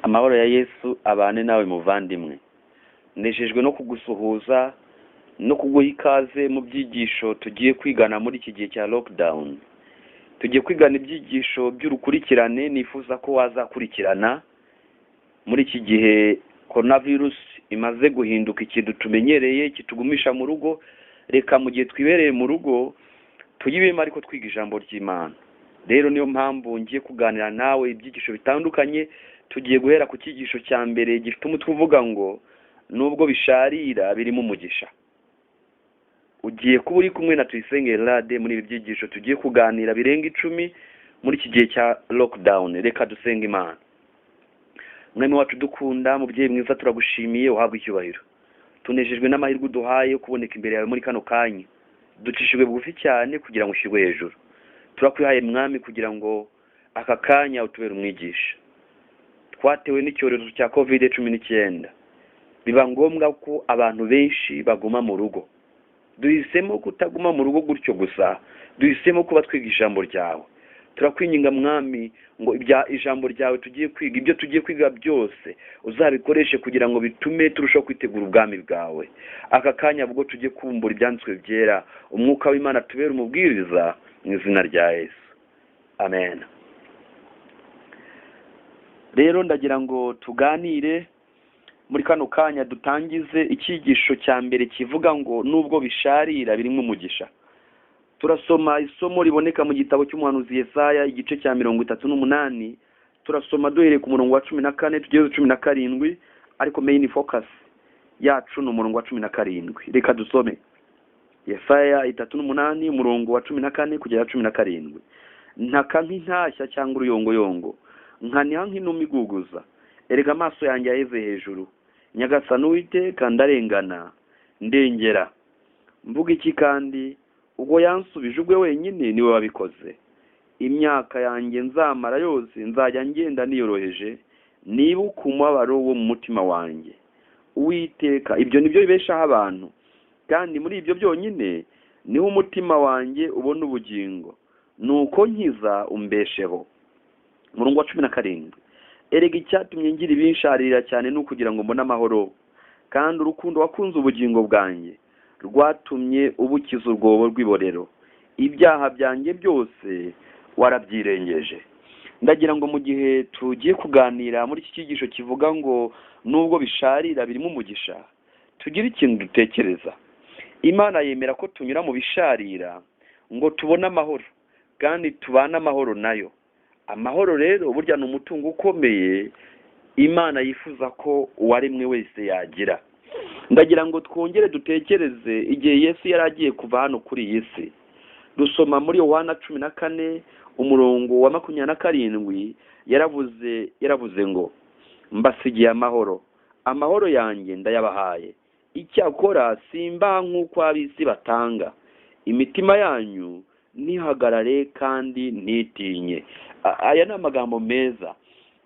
Amahoro ya Yesu abane nawe muvandimwe. Nejejwe no kugusuhuza no kuguha ikaze mu byigisho tugiye kwigana muri iki gihe cya lockdown. Tugiye kwigana ibyigisho by'urukurikirane nifuza ko wazakurikirana muri iki gihe coronavirus imaze guhinduka ikintu tumenyereye kitugumisha mu rugo. Reka mu gihe twibereye mu rugo tuyibemo ariko twiga ijambo ry'Imana. Rero niyo mpamvu ngiye kuganira nawe ibyigisho bitandukanye. Tugiye guhera ku cyigisho cya mbere gifite umutwe uvuga ngo nubwo bisharira birimo umugisha. Ugiye kuba uri kumwe na Tuyisenge Elade muri ibi byigisho tugiye kuganira birenga 10 muri iki gihe cya lockdown. Reka dusenge Imana. Mwami wacu dukunda, mubyeyi mwiza, turagushimiye, uhabwe icyubahiro. Tunejejwe n'amahirwe uduhaye kuboneka imbere yawe muri kano kanya. Ducishijwe bugufi cyane kugira ngo ushirwe hejuru. Turakwihaye mwami kugira ngo aka kanya utubere umwigisha. Twatewe n'icyorezo cya COVID-19. Biba ngombwa ko abantu benshi baguma mu rugo. Duhisemo kutaguma mu rugo gutyo gusa. Duhisemo kuba twiga ijambo ryawe. Turakwinginga mwami ngo ijambo ryawe tugiye kwiga, ibyo tugiye kwiga byose uzabikoreshe kugira ngo bitume turushaho kwitegura ubwami bwawe. Aka kanya bwo tugiye kumbura ibyanditswe byera, umwuka w'Imana tubere umubwiriza mu izina rya Yesu. Amen. Rero ndagira ngo tuganire muri kano kanya, dutangize icyigisho cya mbere kivuga ngo nubwo bisharira birimo umugisha. Turasoma isomo riboneka mu gitabo cy'umuhanuzi Yesaya igice cya 38. Turasoma duhereye ku murongo wa 14 tugeze 17, ariko main focus yacu ni umurongo wa 17. Reka dusome Yesaya 38 umurongo wa 14 kugera 17. Ntaka nk'intashya cyangwa uruyongoyongo, nkaniha nk'inuma iguguza, erega amaso yanjye yaheze hejuru, Nyagasani Uwiteka ndarengana ndengera. Mvuga iki kandi ubwo yansubije ubwe wenyine niwe wabikoze. Imyaka yanjye nzamara yose nzajya ngenda niyoroheje, nibuka umubabaro wo mu mutima wanjye. Uwiteka, ibyo nibyo bibeshaho abantu, kandi muri ibyo byonyine niho umutima wanjye ubona ubugingo. Nuko nkiza umbesheho. Murongo wa 17. Erega icyatumye ngira ibinsharira cyane no kugira ngo mbone amahoro, kandi urukundo wakunze ubugingo bwanjye rwatumye ubukiza urwobo rw'iborero. Ibyaha byanjye byose warabyirengeje. Ndagira ngo mu gihe tugiye kuganira muri iki cyigisho kivuga ngo nubwo bisharira birimo umugisha, tugire ikintu dutekereza. Imana yemera ko tunyura mu bisharira ngo tubone amahoro, kandi tubana amahoro nayo. Amahoro rero burya ni umutungo ukomeye Imana yifuza ko uwaremwe wese yagira. Ndagira ngo twongere dutekereze igihe Yesu yaragiye kuva hano kuri iyi si. Dusoma muri Yohana 14 umurongo wa 27, yaravuze ngo mbasigiye amahoro, amahoro yanjye ndayabahaye. Icyakora simba nk'uko ab'isi batanga. Imitima yanyu nihagarare kandi ntitinye. Aya ni amagambo meza.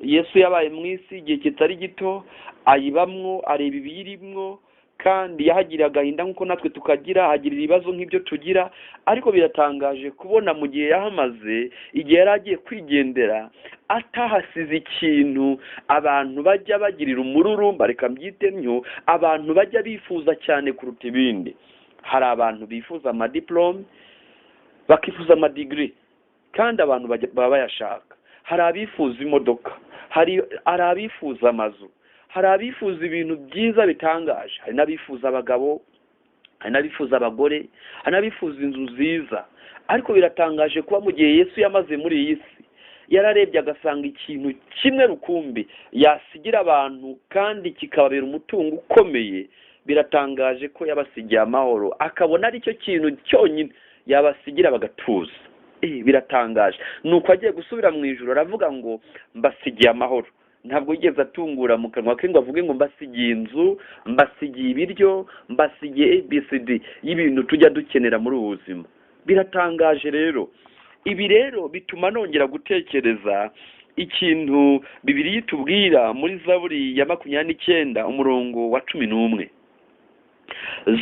Yesu yabaye mu isi igihe kitari gito, ayibamwo, areba ibiyirimwo, kandi yahagira agahinda nk'uko natwe tukagira, hagira ibibazo nk'ibyo tugira. Ariko biratangaje kubona mu gihe yahamaze, igihe yari agiye kwigendera, atahasize ikintu abantu bajya bagirira umururumba, reka mbyite ntyo, abantu bajya bifuza cyane kuruta ibindi. Hari abantu bifuza amadiplome, bakifuza amadigiri, kandi abantu baba bayashaka. Hari abifuza imodoka, hari abifuza amazu, hari abifuza ibintu byiza bitangaje, hari n'abifuza abagabo, hari n'abifuza abagore, hari n'abifuza inzu nziza. Ariko biratangaje kuba mu gihe Yesu yamaze muri iyi si, yararebye agasanga ikintu kimwe rukumbi yasigira abantu kandi kikababera umutungo ukomeye. Biratangaje ko yabasigiye amahoro, akabona ari cyo kintu cyonyine yabasigira bagatuza. Biratangaje. Nuko agiye gusubira mu ijuru aravuga ngo mbasigiye amahoro. Ntabwo yigeze atungura mu kanwa ke ngo avuge ngo mbasigiye inzu, mbasigiye ibiryo, mbasigiye ABCD y'ibintu tujya dukenera muri ubu buzima. Biratangaje rero. Ibi rero bituma nongera gutekereza ikintu Bibiliya itubwira muri Zaburi ya 29 umurongo wa 11.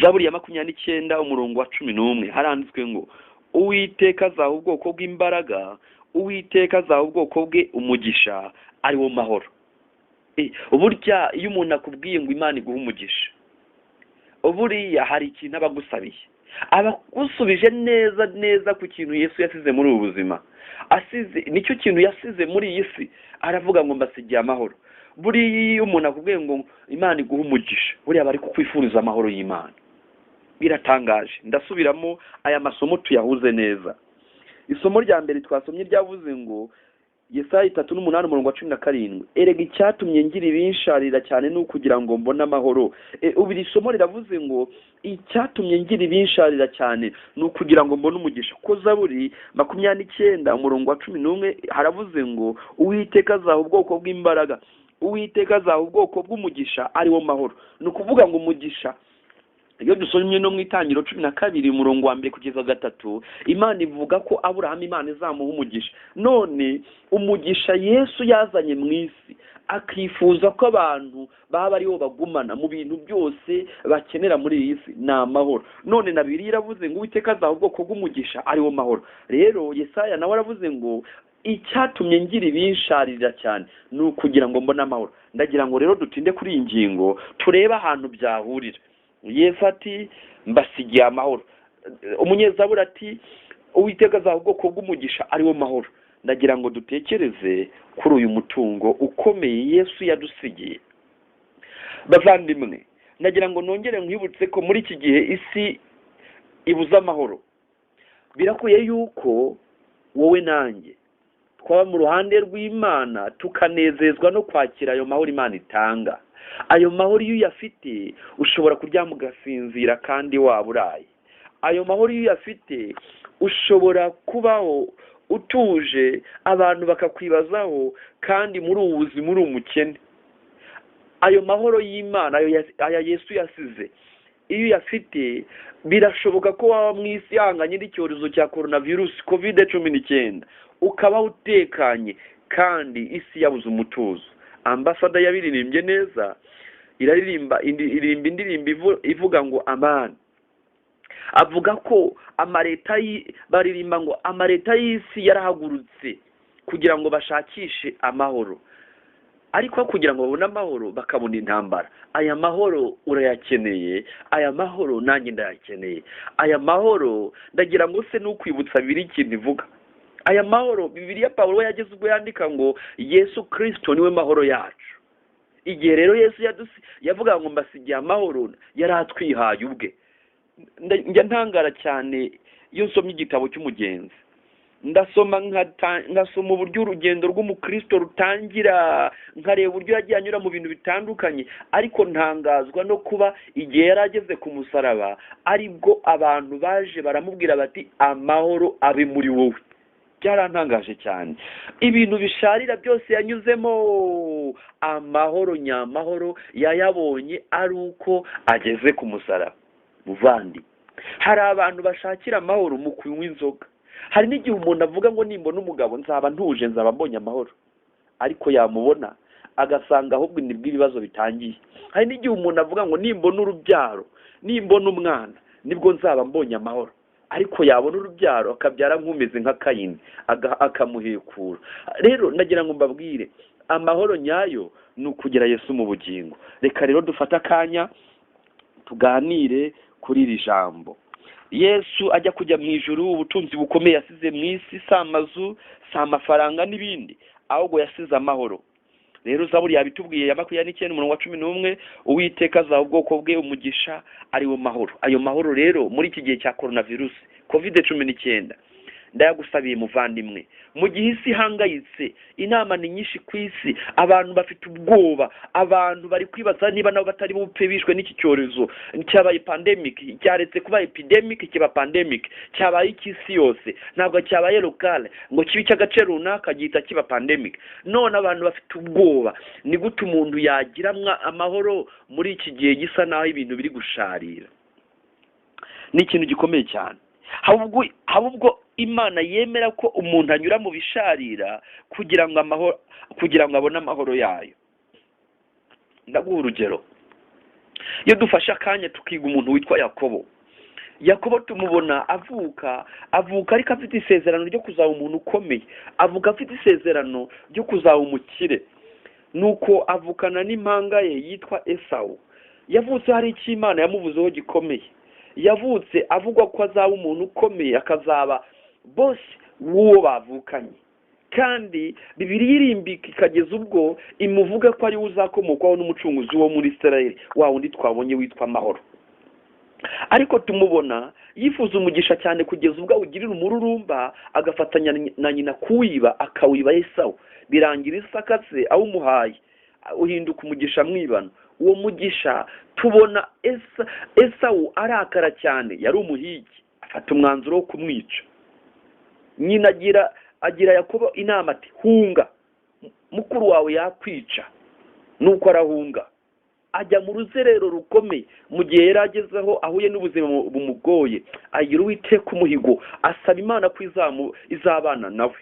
Zaburi ya 29 umurongo wa 11 haranditswe ngo Uwiteka azaha ubwoko bw'imbaraga, Uwiteka azaha ubwoko bwe umugisha ari wo mahoro. Burya iyo umuntu akubwiye ngo Imana iguhe umugisha, buriya hari ikintu aba agusabiye, aba agusubije neza neza ku kintu Yesu yasize muri ubu buzima. Nicyo kintu yasize muri iyi si, aravuga ngo mbasigiye amahoro. Buriya iyo umuntu akubwiye ngo Imana iguhe umugisha, buriya bari kukwifuriza amahoro y'Imana. Biratangaje. Ndasubiramo aya masomo tuyahuze neza. Isomo rya mbere twasomye ryavuze ngo Yesaya 3:8-17, erega icyatumye ngira ibinsharira cyane ni ukugira ngo mbone amahoro. Ubu iri somo riravuze ngo icyatumye ngira ibinsharira cyane ni ukugira ngo mbone umugisha. Ko Zaburi 29:11 haravuze ngo Uwiteka azaha ubwoko bw'imbaraga, Uwiteka azaha ubwoko bw'umugisha ari wo mahoro. Ni ukuvuga ngo umugisha, iyo dusomye no mu Itangiriro 12:1-3, Imana ivuga ko Aburahamu Imana izamuha umugisha. None umugisha Yesu yazanye mu isi, akifuza ko abantu baba ariho bagumana mu bintu byose bakenera muri iyi si, ni amahoro. None na Bibiliya iravuze ngo Uwiteka azaha ubwoko bw'umugisha ari wo mahoro. Rero Yesaya nawe aravuze ngo icyatumye ngira ibinsharira cyane ni ukugira ngo mbone amahoro. Ndagira ngo rero dutinde kuri iyi ngingo, turebe ahantu byahurira. Yesu ati mbasigiye amahoro, umunyezaburi ati Uwiteka azaha ubwoko bw'umugisha ari wo mahoro. Ndagira ngo dutekereze kuri uyu mutungo ukomeye Yesu yadusigiye. Bavandimwe, ndagira ngo nongere nkwibutse ko muri iki gihe isi ibuze amahoro. Birakwiye yuko wowe nanjye twaba mu ruhande rw'Imana, tukanezezwa no kwakira ayo mahoro Imana itanga. Ayo mahoro iyo uyafite ushobora kuryama ugasinzira kandi waba uraye. Ayo mahoro iyo uyafite ushobora kubaho utuje, abantu bakakwibazaho kandi muri ubu buzima uri umukene. Ayo mahoro y'Imana, aya Yesu yasize, iyo uyafite birashoboka ko waba mu isi ihanganye n'icyorezo cya coronavirus COVID-19 ukaba utekanye kandi isi yabuze umutuzo. Ambasada yabiririmbye neza, iririmba indirimbo ivuga ngo amani. Avuga ko baririmba ngo amareta y'isi yarahagurutse kugira ngo bashakishe amahoro, ariko kugira ngo babone amahoro bakabona intambara. Aya mahoro urayakeneye, aya mahoro nanjye ndayakeneye. Aya mahoro ndagira ngo se n'ukwibutsa biri ikintu ivuga. Aya mahoro Bibiliya Pawulo yageze ubwo yandika ngo Yesu Kristo niwe mahoro yacu. Igihe rero Yesu yavuga ngo mbasigiye amahoro, yari atwihaye ubwe. Njya ntangara cyane iyo nsomye igitabo cy'umugenzi, ngasoma uburyo urugendo rw'umukristo rutangira, nkareba uburyo yagiye anyura mu bintu bitandukanye, ariko ntangazwa no kuba igihe yari ageze ku musaraba aribwo abantu baje baramubwira bati amahoro abe muri wowe. Byarantangaje cyane. Ibintu bisharira byose yanyuzemo, amahoro nyamahoro yayabonye ari uko ageze ku musaraba. Muvandi, hari abantu bashakira amahoro mu kunywa inzoga. Hari n'igihe umuntu avuga ngo nimbona umugabo nzaba ntuje, nzaba mbonye amahoro, ariko yamubona agasanga ahubwo nibwo ibibazo bitangiye. Hari n'igihe umuntu avuga ngo nimbona urubyaro, nimbona umwana nibwo nzaba mbonye amahoro, ariko yabona urubyaro akabyara nk'umeze nka Kayini akamuhekura. Rero ndagira ngo mbabwire, amahoro nyayo ni ukugira Yesu mu bugingo. Reka rero dufate akanya tuganire kuri iri jambo. Yesu ajya kujya mu ijuru, ubutunzi bukomeye yasize mu isi, si amazu, si amafaranga n'ibindi, ahubwo yasize amahoro. Rero Zaburi yabitubwiye ya 29:11, Uwiteka azaha ubwoko bwe umugisha ari wo mahoro. Ayo mahoro rero muri iki gihe cya coronavirus COVID-19 ndayagusabiye muvandimwe. Mu gihe isi ihangayitse, inama ni nyinshi ku isi, abantu bafite ubwoba, abantu bari kwibaza niba nabo batari bupfe bishwe n'iki cyorezo cyabaye pandemic, cyaretse kuba epidemic kiba pandemic, cyabaye ikisi yose, ntabwo cyabaye local ngo kibi cy'agace runaka gihita kiba pandemic. None abantu bafite ubwoba, ni gute umuntu yagira amahoro muri iki gihe gisa naho ibintu biri gusharira? Ni ikintu gikomeye cyane. Ahubwo Imana yemera ko umuntu anyura mu bisharira kugira ngo abone amahoro yayo. Ndaguha urugero. Iyo dufashe akanya tukiga umuntu witwa Yakobo tumubona avuka ariko afite isezerano ryo kuzaba umuntu ukomeye, avuka afite isezerano ryo kuzaba umukire. nuko avukana n'impanga ye yitwa Esawu. Yavutse hari icyo Imana yamuvuzeho gikomeye. Yavutse avugwa ko azaba umuntu ukomeye, akazaba bose w'uwo bavukanye, kandi Bibiliya irimbika ikageza ubwo imuvuga ko ari we uzakomokwaho n'umucunguzi wo muri Isirayeli, wa wundi twabonye witwa Amahoro. Ariko tumubona yifuza umugisha cyane kugeza ubwo awugirira umururumba, agafatanya na nyina kuwiba, akawiba Esawu. Birangira isakatse awumuhaye, uhinduka umugisha mwibano. Uwo mugisha tubona Esawu arakara cyane, yari umuhigi, afata umwanzuro wo kumwica. Nyina agira Yakobo inama ati hunga, mukuru wawe yakwica. Nuko arahunga, ajya mu ruzerero rukomeye. Mu gihe yari agezeho ahuye n'ubuzima bumugoye, agira Uwiteka umuhigo, asaba Imana ko izabana nawe.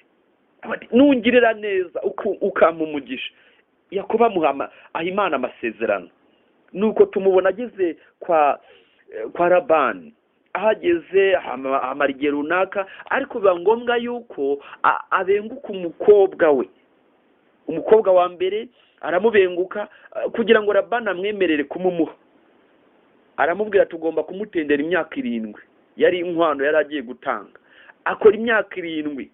Nungirira neza ukampa umugisha. Yakobo amuha Imana amasezerano. Nuko tumubona ageze kwa Labani. Ahageze amara igihe runaka, ariko biba ngombwa yuko abenguka umukobwa we. Umukobwa wa mbere aramubenguka kugira ngo Labani amwemerere kumumuha. Aramubwira tugomba kumutendera imyaka 7. Yari inkwano yari agiye gutanga. Akora imyaka 7.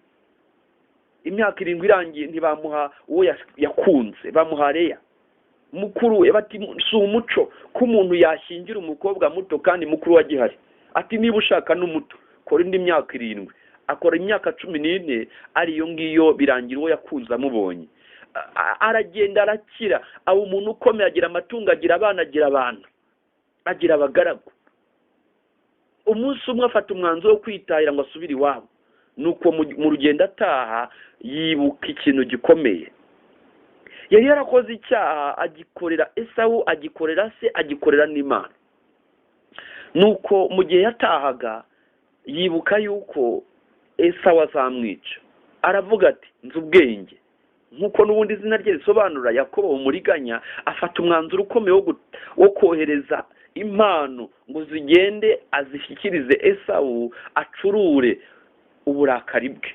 Imyaka 7 irangiye ntibamuha uwo yakunze, bamuha Leya. Mukuru we bati si umuco ko umuntu yashingira umukobwa muto kandi mukuru wa gihari. Ati niba ushaka n'umuto kora indi myaka 7. Akora imyaka 14, ariyo ngiyo birangira uwo yakunze amubonye. Aragenda arakira, abo umuntu ukomeye, agira amatungo, agira abana, agira abantu, agira abagaragu. Umunsi umwe afata umwanzuro wo kwitahira ngo asubire iwabo. Nuko mu rugendo ataha yibuka ikintu gikomeye. Yari yarakoze icyaha, agikorera Esawu, agikorera se, agikorera n'Imana. Nuko mu gihe yatahaga yibuka yuko Esawu azamwica. Aravuga ati nzi ubwenge, nkuko n'ubundi izina rye risobanura Yakobo umuriganya. Afata umwanzuro ukomeye wo kohereza impano ngo zigende azishyikirize Esawu, acurure uburakari bwe.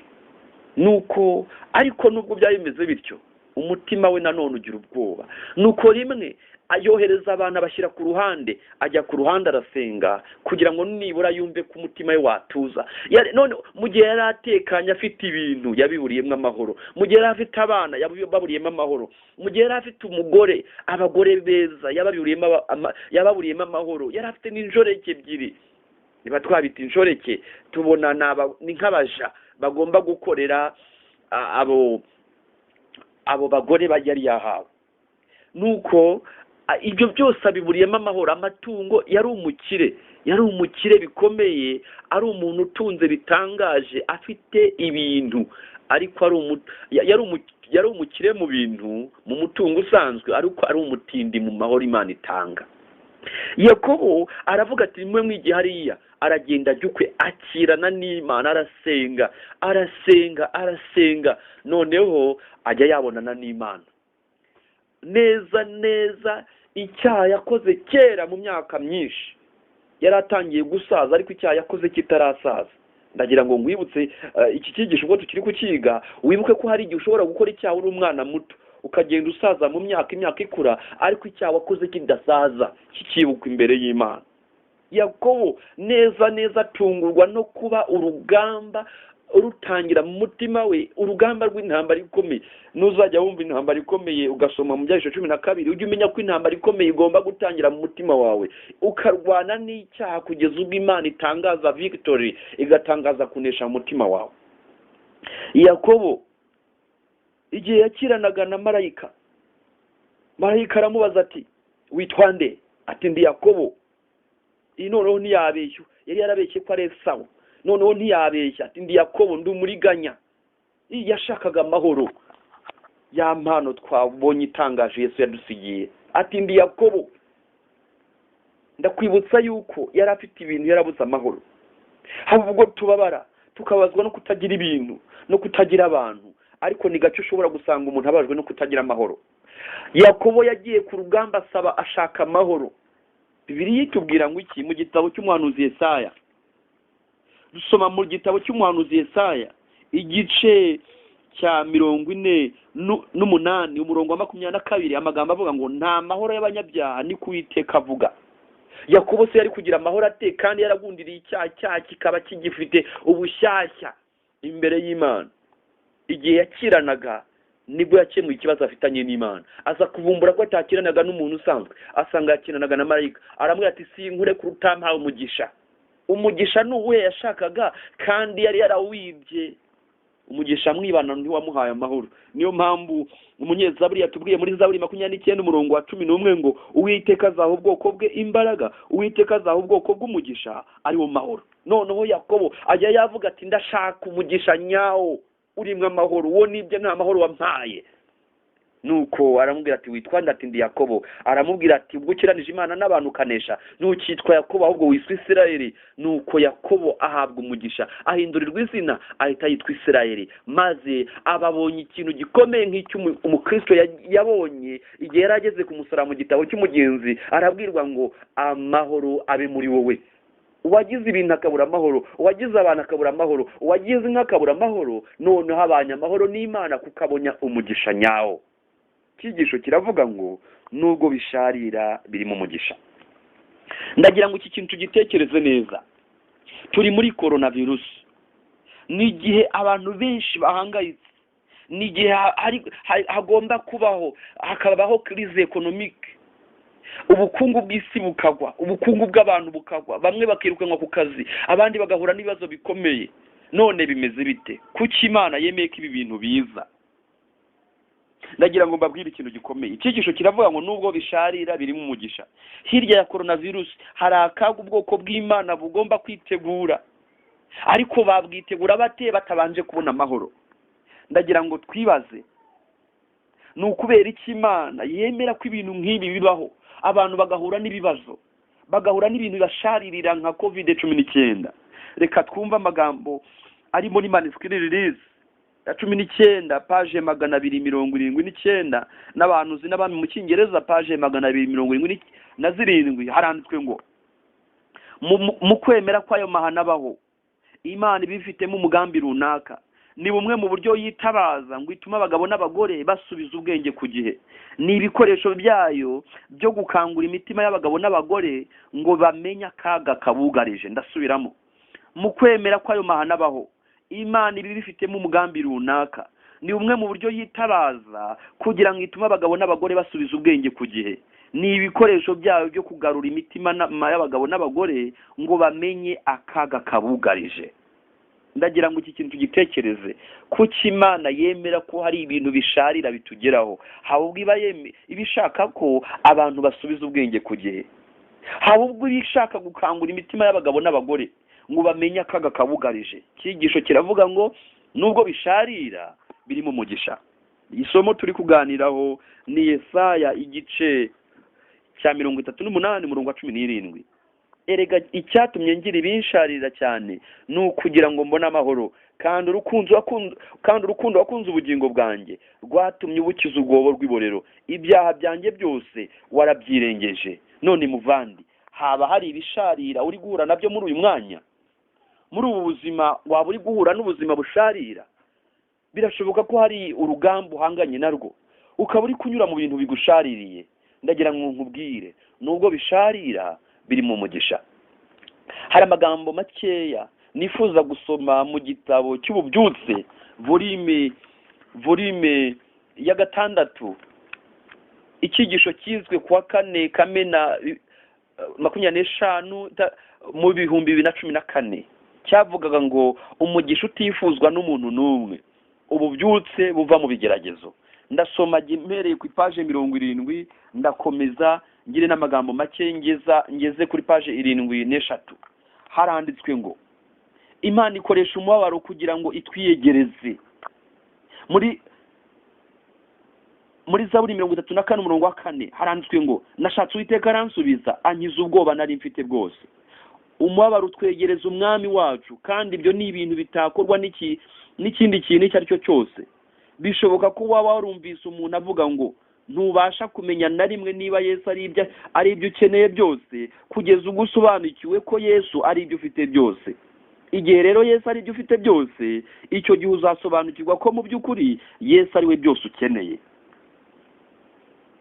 Nuko ariko nubwo byari bimeze bityo, umutima we nanone ugira ubwoba. Nuko rimwe ayohereza abantu abashyira ku ruhande, ajya ku ruhande arasenga kugira ngo nibura yumve ko umutima we watuza. None mu gihe yari atekanye afite ibintu yabiburiyemo amahoro, mu gihe yari afite abana yababuriyemo amahoro, mu gihe yari afite umugore, abagore beza yababuriyemo amahoro, yari afite n'injoreke 2. Niba twabita injoreke tubona ni nk'abaja bagomba gukorera abo bagore yari yahawe. Nuko ibyo byose abiburiyemo amahoro. Amatungo, yari umukire bikomeye, ari umuntu utunze bitangaje, afite ibintu, ariko yari umukire mu bintu, mu mutungo usanzwe, ariko ari umutindi mu mahoro Imana itanga. Yakobo aravuga ati mwe mwigihe hariya. Aragenda ajyukwe, akirana n'Imana, arasenga. Noneho ajya yabonana n'Imana neza. Icyaha yakoze kera mu myaka myinshi, yari atangiye gusaza, ariko icyaha yakoze kitarasaza. Ndagira ngo ngwibutse iki cyigisho ubwo tukiri kukiga, wibuke ko hari igihe ushobora gukora icyaha uri umwana muto, ukagenda usaza mu imyaka ikura, ariko icyaha wakoze kidasaza kikibukwa imbere y'Imana. Yakobo neza atungurwa no kuba urugamba rutangira mu mutima we, urugamba rw'intambara ikomeye. Nuzajya wumva intambara ikomeye ugasoma mu Byahishuwe 12, ujye umenya ko intambara ikomeye igomba gutangira mu mutima wawe, ukarwana n'icyaha kugeza ubwo Imana itangaza victory, igatangaza kunesha mu mutima wawe. Yakobo igihe yakiranaga na marayika aramubaza ati witwa nde? Ati ndi Yakobo. Noneho ntiyabeshya, yari yarabeshye ko ari Esawu. Noneho ntiyabeshya, ati ndi Yakobo, ndi umuriganya. Yashakaga amahoro, ya mpano twabonye itangaje Yesu yadusigiye. Ati ndi Yakobo. Ndakwibutsa yuko yari afite ibintu, yarabuze amahoro. Haba ubwo tubabara tukabazwa no kutagira ibintu no kutagira abantu, ariko ni gace ushobora gusanga umuntu abajwe no kutagira amahoro. Yakobo yagiye ku rugamba ashaka amahoro. Bibiliya itubwira ngo iki? Mu gitabo cy'umuhanuzi Yesaya. Dusoma mu gitabo cy'umuhanuzi Yesaya igice cya 40 n'umunani umurongo wa 22 amagambo avuga ngo nta mahoro y'abanyabyaha ni Uwiteka avuga. Yakobo se yari kugira amahoro ate kandi yaragundiriye icyaha kikaba kigifite ubushyashya imbere y'Imana? Igihe yakiranaga nibwo yakemuye ikibazo afitanye n'Imana, aza kuvumbura ko atakiranaga n'umuntu usanzwe, asanga yakiranaga na marayika. Aramubwira ati sinkure ku rutampawe umugisha. Umugisha n'uwe yashakaga kandi yari yarawibye. Umugisha mwibana ntiwamuhaye amahoro. Niyo mpamvu umunyezaburi yatubwiye muri Zaburi 29 umurongo wa 11 ngo Uwiteka azaha ubwoko bwe imbaraga, Uwiteka azaha ubwoko bw'umugisha ari wo mahoro. Noneho Yakobo ajya yavuga ati ndashaka umugisha nyawo urimwe amahoro, uwo nibyo nta mahoro wampaye. Nuko aramubwira ati witwa ndati ndi Yakobo. Aramubwira ati ubwo ukiranije Imana n'abantu ukanesha ntukitwa Yakobo ahubwo wiswe Isirayeli. Nuko Yakobo ahabwa umugisha, ahindurirwa izina ahita yitwa Isirayeli. Maze ababonye ikintu gikomeye nk'icyo umukristo yabonye igihe yarageze ku musaraba mu gitabo cy'umugenzi. Arabwirwa ngo amahoro abe muri wowe. Uwagize ibintu akabura amahoro, uwagize abantu akabura amahoro, uwagize inka akabura amahoro, noneho abanye amahoro n'Imana kukabonya umugisha nyawo. Ikigisho kiravuga ngo nubwo bisharira birimo umugisha. Ndagira ngo iki kintu tugitekereze neza. Turi muri coronavirus, ni igihe abantu benshi bahangayitse, ni igihe hagomba kubaho hakabaho crise economique, ubukungu bw'isi bukagwa, ubukungu bw'abantu bukagwa, bamwe bakirukanwa ku kazi, abandi bagahura n'ibibazo bikomeye. None bimeze bite? Kuki Imana yemeye ko ibi bintu biza? Ndagira ngo mbabwire ikintu gikomeye. Ikigisho kiravuga ngo nubwo bisharira birimo umugisha. Hirya ya coronavirus hari akaga ubwoko bw'Imana bugomba kwitegura, ariko babwitegura bate batabanje kubona amahoro? Ndagira ngo twibaze, ni ukubera iki Imana yemera ko ibintu nk'ibi bibaho, abantu bagahura n'ibibazo, bagahura n'ibintu bibasharirira nka COVID-19? Reka twumve amagambo ari muri manuscript release ya 19 page 279 n'abahanuzi n'abami mu Cyongereza page 277. Haranditswe ngo mu kwemera kwayo mahana abaho Imana ibifitemo umugambi runaka. Ni bumwe mu buryo yitabaza ngo ituma abagabo n'abagore basubiza ubwenge ku gihe. Ni ibikoresho byayo byo gukangura imitima y'abagabo n'abagore ngo bamenye akaga kabugarije. Ndasubiramo, mu kwemera kwayo mahana abaho Imana ibifitemo umugambi runaka. Ni bumwe mu buryo yitabaza kugira ngo itume abagabo n'abagore basubiza ubwenge ku gihe. Ni ibikoresho byayo byo kugarura imitima y'abagabo n'abagore ngo bamenye akaga kabugarije. Ndagira ngo iki kintu tugitekereze. Kuki Imana yemera ko hari ibintu bisharira bitugeraho? Ahubwo ibishaka ko abantu basubiza ubwenge ku gihe. Ahubwo ibishaka gukangura imitima y'abagabo n'abagore ngo bamenye akaga kabugarije. Ikigisho kiravuga ngo nubwo bisharira birimo umugisha. Isomo turi kuganiraho ni Yesaya igice cya 38 umurongo wa 17. Erega icyatumye ngira ibinsharira cyane ni ukugira ngo mbone amahoro, kandi urukundo wakunze ubugingo bwanjye rwatumye ubukiza ubwobo rw'iborero. Ibyaha byanjye byose warabyirengeje. None muvandi, haba hari ibisharira uri guhura nabyo muri uyu mwanya? Muri ubu buzima waba uri guhura n'ubuzima busharira? Birashoboka ko hari urugamba uhanganye narwo, ukaba uri kunyura mu bintu bigushaririye. Ndagira ngo nkubwire, nubwo bisharira biri mu mugisha. Hari amagambo makeya nifuza gusoma mu gitabo cy'ububyutse volume ya 6, ikigisho kizwe kuwa 4 Kamena 25 mu 2014, cyavugaga ngo umugisha utifuzwa n'umuntu n'umwe, ububyutse buva mu bigeragezo. Ndasoma mpereye ku page 70 ndakomeza ngire n'amagambo make ngeze kuri page 73. Haranditswe ngo Imana ikoresha umubabaro kugira ngo itwiyegereze. Muri Zaburi 34 umurongo wa 4 haranditswe ngo nashatse Uwiteka aransubiza ankiza ubwoba nari mfite bwose. Umubabaro utwegereza umwami wacu, kandi ibyo ni ibintu bitakorwa n'ikindi kintu icyo ari cyo cyose. Bishoboka ko waba warumvise umuntu avuga ngo ntubasha kumenya na rimwe niba Yesu ari ibyo ukeneye byose kugeza ubwo usobanukiwe ko Yesu ari ibyo ufite byose. igihe rero Yesu ari byo ufite byose, icyo gihe uzasobanukirwa ko mu by'ukuri Yesu ari we byose ukeneye.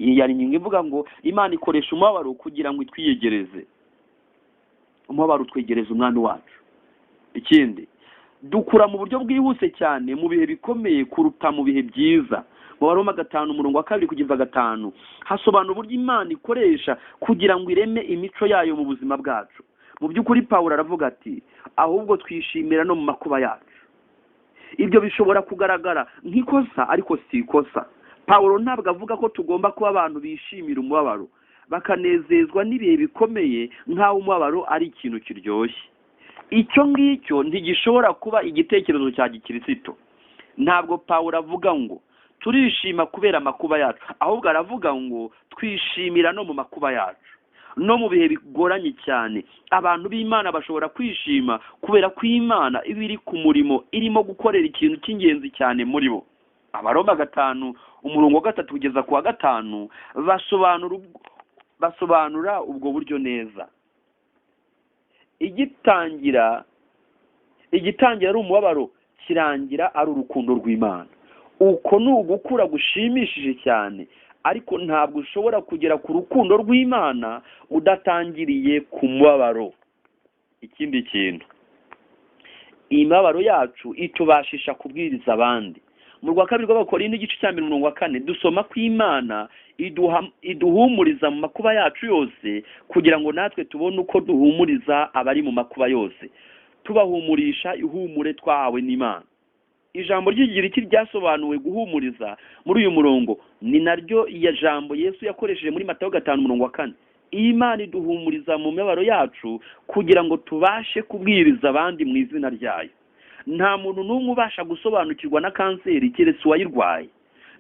Iyi yari ingingo ivuga ngo Imana ikoresha umubabaro kugira ngo itwiyegereze. Umubabaro utwegereza umwami wacu. Ikindi, dukura mu buryo bwihuse cyane mu bihe bikomeye kuruta mu bihe byiza. Mu Baroma 5:2-5 hasobanura uburyo Imana ikoresha kugira ngo ireme imico yayo mu buzima bwacu. Mu by'ukuri Pawulo aravuga ati ahubwo twishimira no mu makuba yacu. Ibyo bishobora kugaragara nk'ikosa ariko si ikosa. Pawulo ntabwo avuga ko tugomba kuba abantu bishimira umubabaro bakanezezwa n'ibihe bikomeye nk'aho umubabaro ari ikintu kiryoshye. Icyo ngicyo ntigishobora kuba igitekerezo cya gikristo. Ntabwo Pawulo avuga ngo turishima kubera amakuba yacu, ahubwo aravuga ngo twishimira no mu makuba yacu. No mu bihe bigoranye cyane abantu b'Imana bashobora kwishima kubera ko Imana iba iri ku murimo, irimo gukorera ikintu cy'ingenzi cyane muri bo. Abaroma 5:3-5 basobanura ubwo buryo neza. Igitangira ari umubabaro, kirangira ari urukundo rw'Imana. Uko ni ugukura gushimishije cyane, ariko ntabwo ushobora kugera ku rukundo rw'Imana udatangiriye ku mubabaro. Ikindi kintu, imibabaro yacu itubashisha kubwiriza abandi. Mu rwa 2 rw'Abakorinto 4 dusoma ko Imana iduhumuriza mu makuba yacu yose kugira ngo natwe tubone uko duhumuriza abari mu makuba yose, tubahumurisha ihumure twahawe n'Imana. Ijambo ry'Igiriki ryasobanuwe guhumuriza muri uyu murongo ni naryo iya jambo Yesu yakoresheje muri Matayo 5:4. Imana iduhumuriza mu mibabaro yacu kugira ngo tubashe kubwiriza abandi mu izina ryayo. Nta muntu n'umwe ubasha gusobanukirwa na kanseri keretse uwayirwaye.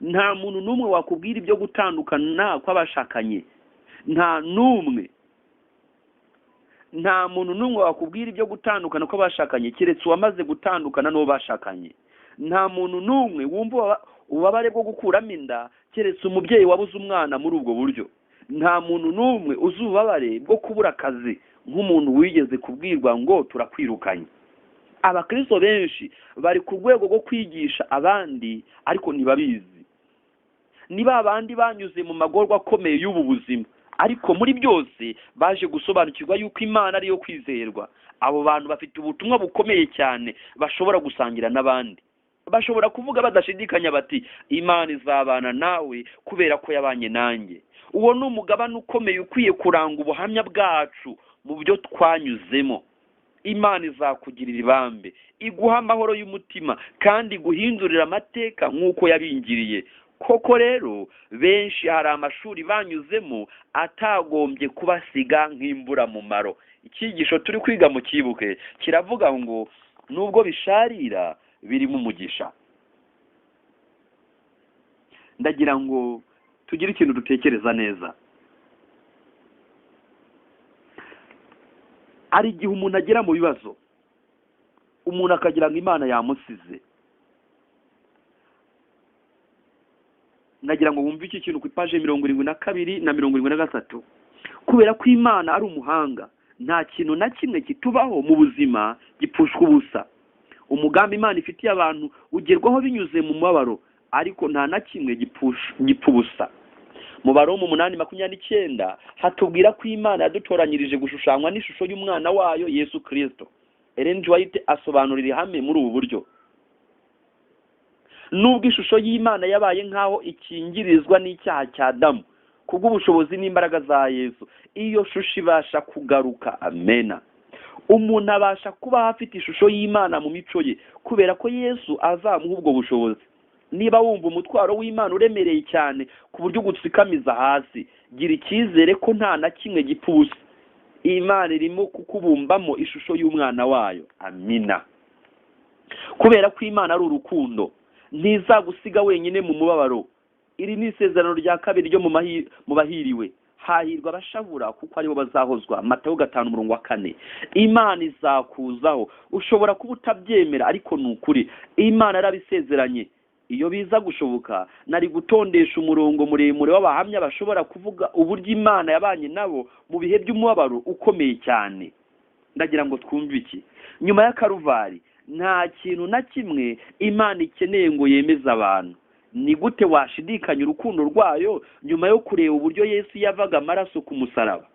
Nta muntu n'umwe wakubwira ibyo gutandukana kw'abashakanye. Nta muntu n'umwe wakubwira ibyo gutandukana kw'abashakanye keretse uwamaze gutandukana n'uwo bashakanye. Nta muntu n'umwe wumva ububabare bwo gukuramo inda keretse umubyeyi wabuze umwana muri ubwo buryo. Nta muntu n'umwe uzi ububabare bwo kubura akazi nk'umuntu wigeze kubwirwa ngo turakwirukanye. Abakristo benshi bari ku rwego rwo kwigisha abandi ariko ntibabizi. Niba abandi banyuze mu magorwa akomeye y'ubu buzima, ariko muri byose baje gusobanukirwa yuko Imana ariyo kwizerwa. Abo bantu bafite ubutumwa bukomeye cyane bashobora gusangira n'abandi. Bashobora kuvuga badashidikanya bati Imana izabana nawe kubera ko yabanye nanjye. Uwo ni umugabane ukomeye ukwiye kuranga ubuhamya bwacu mu byo twanyuzemo. Imana izakugirira ibambe, iguha amahoro y'umutima kandi guhindurira amateka nk'uko yabingiriye. Koko rero benshi hari amashuri banyuzemo atagombye kubasiga nk'imbura mumaro. Icyigisho turi kwiga mu Cyibuke kiravuga ngo nubwo bisharira birimo umugisha. Ndagira ngo tugire ikintu dutekereza neza. Ari igihe umuntu agera mu bibazo, umuntu akagira ngo Imana yamusize. Nagira ngo wumve iki kintu ku ipaje 72 na 73. Kubera ko Imana ari umuhanga, nta kintu na kimwe kitubaho mu buzima gipfushwa ubusa. Umugambi Imana ifitiye abantu ugerwaho binyuze mu mubabaro, ariko nta na kimwe gipfa ubusa. Mu Baroma 8:29 hatubwira ko Imana yadutoranyirije gushushanywa n'ishusho y'umwana wayo Yesu Kristo. Ellen G. White asobanurira hamwe muri ubu buryo. Nubwo ishusho y'Imana yabaye nk'aho ikingirizwa n'icyaha cya Adamu, kubw'ubushobozi n'imbaraga za Yesu, iyo shusho ibasha kugaruka. Amena. Umuntu abasha kuba afite ishusho y'Imana mu mico ye kubera ko Yesu azamuha ubwo bushobozi. Niba wumva umutwaro w'Imana uremereye cyane ku buryo gutsikamiza hasi, gira icyizere ko nta na kimwe gipfa ubusa. Imana irimo kukubumbamo ishusho y'umwana wayo. Amina. Kubera ko Imana ari urukundo, ntizagusiga wenyine mu mubabaro. Iri ni isezerano rya kabiri ryo mu bahiriwe. Hahirwa abashavura kuko aribo bazahozwa. Matayo 5:4. Imana izakuzaho. Ushobora kuba utabyemera ariko ni ukuri. Imana yarabisezeranye. Iyo biza gushoboka nari gutondesha umurongo muremure w'abahamya bashobora kuvuga uburyo Imana yabanye nabo mu bihe by'umubabaro ukomeye cyane. ndagira ngo twumve iki. Nyuma ya Karuvari nta kintu na kimwe Imana ikeneye ngo yemeze abantu. Ni gute washidikanya urukundo rwayo nyuma yo kureba uburyo Yesu yavaga amaraso ku musaraba?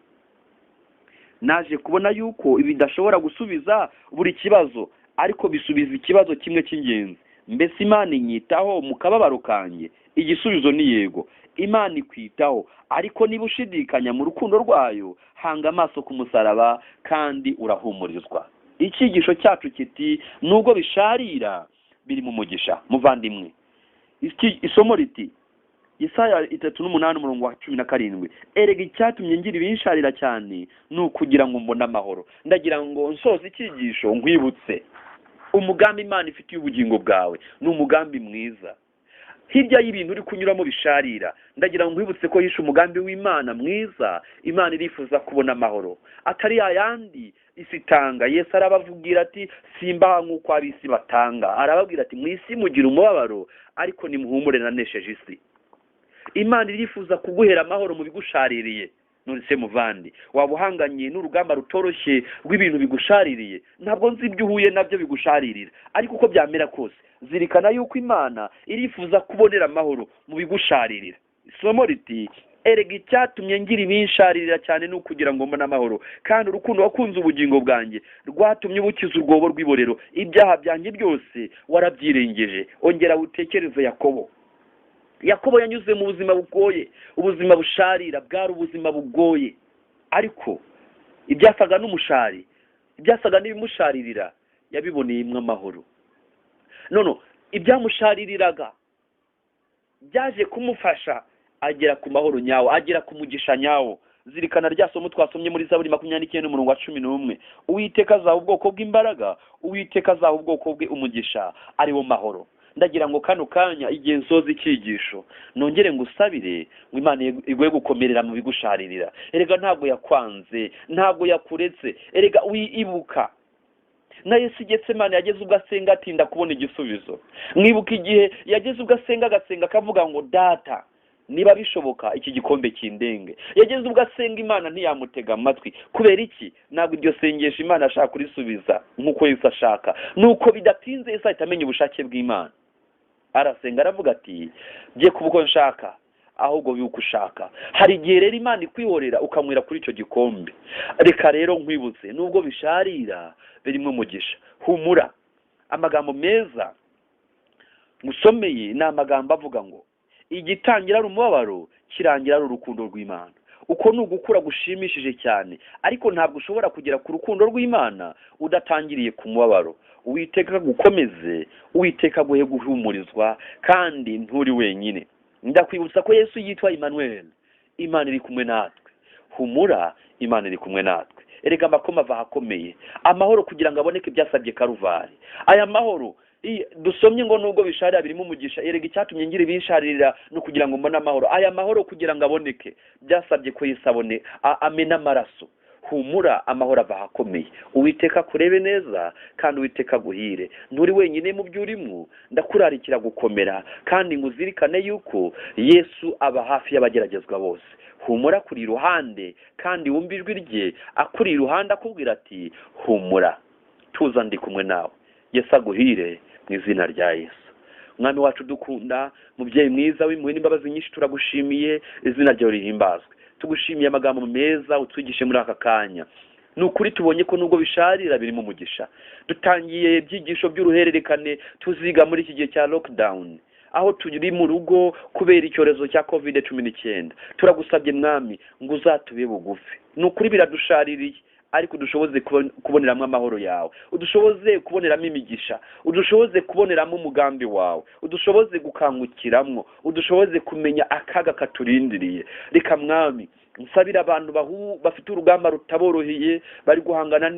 Naje kubona yuko ibi bidashobora gusubiza buri kibazo, ariko bisubiza ikibazo kimwe cy'ingenzi. Mbese Imana inyitaho mu kababaro kanjye? Igisubizo ni yego. Imana ikwitaho, ariko niba ushidikanya mu rukundo rwayo, hanga amaso ku musaraba kandi urahumurizwa. Icyigisho cyacu kiti nubwo bisharira biri mu mugisha. Muvandimwe, isomo riti Yesaya 3:8-17, erega icyatumye ngira ibinsharira cyane ni ukugira ngo mbone amahoro. Ndagira ngo nsoze icyigisho nkwibutse umugambi Imana ifitiye ubugingo bwawe. Ni umugambi mwiza. Hirya y'ibintu uri kunyuramo bisharira, ndagira ngo nkwibutse ko yishe umugambi w'Imana mwiza. Imana irifuza kubona amahoro, atari yayandi isi itanga. Yesu arabavugira ati simbaha nk'uko ab'isi batanga. Arababwira ati mu isi mugira umubabaro, ariko nimuhumure nanesheje isi. Imana irifuza kuguhera amahoro mu bigushaririye. None se muvandi, waba uhanganye n'urugamba rutoroshye rw'ibintu bigushaririye? Ntabwo nzi ibyo uhuye nabyo bigusharirira, ariko uko byamera kose zirikana yuko Imana irifuza kubonera amahoro mu bigusharirira. Isomo riti erega icyatumye ngira ibinsharirira cyane ni ukugira ngo mbone amahoro, kandi urukundo wakunze ubugingo bwanjye rwatumye ubukiza urwobo rw'iborero. Ibyaha byanjye byose warabyirengeje. Ongera utekereze Yakobo. Yakobo yanyuze mu buzima bugoye, ubuzima busharira, bwari ubuzima bugoye, ariko ibyasaga n'umushari, ibyasaga n'ibimusharirira yabiboneyemo amahoro. Nono ibyamushaririraga byaje kumufasha agera ku mahoro nyawo, agera ku mugisha nyawo. Zirikana rya somo twasomye muri Zaburi 29:11, Uwiteka azaha ubwoko bw'imbaraga, Uwiteka azaha ubwoko bwe umugisha, ari wo mahoro. Ndagira ngo kano kanya igihe nsoza icyigisho nongere ngusabire ngo Imana igwe gukomerera mu bigusharirira. Erega ntabwo yakwanze, ntabwo yakuretse. Erega wibuka na Yesu Getsemane yageze ubwo asenga atinda kubona igisubizo. Mwibuka igihe yageze ubwo asenga agasenga akavuga ngo Data, niba bishoboka iki gikombe kindenge. Yageze ubwo asenga Imana ntiyamutega amatwi. Kubera iki? Ntabwo iryo sengesho Imana ashaka kurisubiza nk'uko Yesu ashaka. Nuko bidatinze Yesu ahita amenya ubushake bw'Imana. Arasenga aravuga ati bye kubuko nshaka ahubwo yuko ushaka. Hari igihe rero Imana ikwihorera ukamwira kuri icyo gikombe. Reka rero nkwibutse nubwo bisharira birimo umugisha. Humura. Amagambo meza musomeye ni amagambo avuga ngo igitangira ari umubabaro kirangira ari urukundo rw'Imana. Uko ni ugukura gushimishije cyane, ariko ntabwo ushobora kugera ku rukundo rw'Imana udatangiriye ku mubabaro. Uwiteka gukomeze, Uwiteka guhe guhumurizwa, kandi nturi wenyine. Ndakwibutsa ko Yesu yitwa Emmanuel, Imana iri kumwe natwe. Humura, Imana iri kumwe natwe. Erega amakoma ava akomeye, amahoro kugira ngo aboneke byasabye Karuvari. Aya mahoro dusomye ngo nubwo bisharira birimo umugisha, erega icyatumye ngira ibinsharirira no kugira ngo mbone amahoro. Aya mahoro kugira ngo aboneke byasabye ko Yesu abone amena amaraso. Humura, amahoro ava akomeye. Uwiteka kurebe neza kandi Uwiteka guhire. Nturi wenyine mu byurimo, ndakurarikira gukomera kandi nguzirikane yuko Yesu aba hafi y'abageragezwa bose. Humura kuri iruhande kandi wumva ijwi rye akuri iruhande akubwira ati humura, tuza ndi kumwe nawe. Yesu aguhire mu izina rya Yesu. Mwami wacu dukunda, mubyeyi mwiza w'impuhwe n'imbabazi nyinshi, turagushimiye, izina ryawe rihimbazwe. Tugushimiye amagambo meza utwigishe muri aka kanya. Nukuri tubonye ko nubwo bisharira birimo umugisha. Dutangiye ibyigisho by'uruhererekane tuziga muri iki gihe cya lockdown, aho turi mu rugo kubera icyorezo cya COVID-19. Turagusabye Mwami ngo uzatube bugufi. Nukuri biradushaririye, ariko udushoboze kuboneramo amahoro yawe, udushoboze kuboneramo imigisha, udushoboze kuboneramo umugambi wawe, udushoboze gukangukiramo, udushoboze kumenya akaga katurindiriye. Reka Mwami nsabira abantu bafite urugamba rutaboroheye, bari guhangana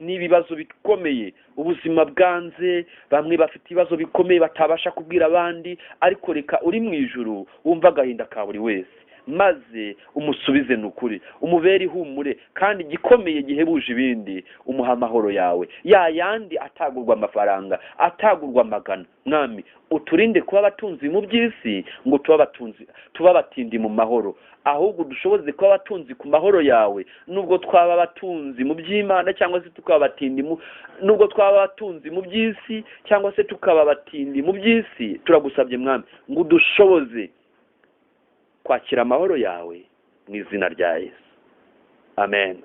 n'ibibazo bikomeye, ubuzima bwanze, bamwe bafite ibibazo bikomeye batabasha kubwira abandi, ariko reka uri mu ijuru wumva agahinda ka buri wese. maze umusubize n'ukuri, umubere ihumure kandi igikomeye gihebuje ibindi, umuha amahoro yawe, ya yandi atagurwa amafaranga, atagurwa amagana. Mwami, uturinde kuba abatunzi mu by'isi ngo tuba abatindi mu mahoro, ahubwo dushoboze kuba abatunzi ku mahoro yawe. Nubwo twaba abatunzi mu by'Imana cyangwa se tukaba abatindi nubwo twaba abatunzi mu by'isi cyangwa se tukaba abatindi mu by'isi, turagusabye Mwami ngo udushoboze kwakira amahoro yawe mu izina rya Yesu. Amen.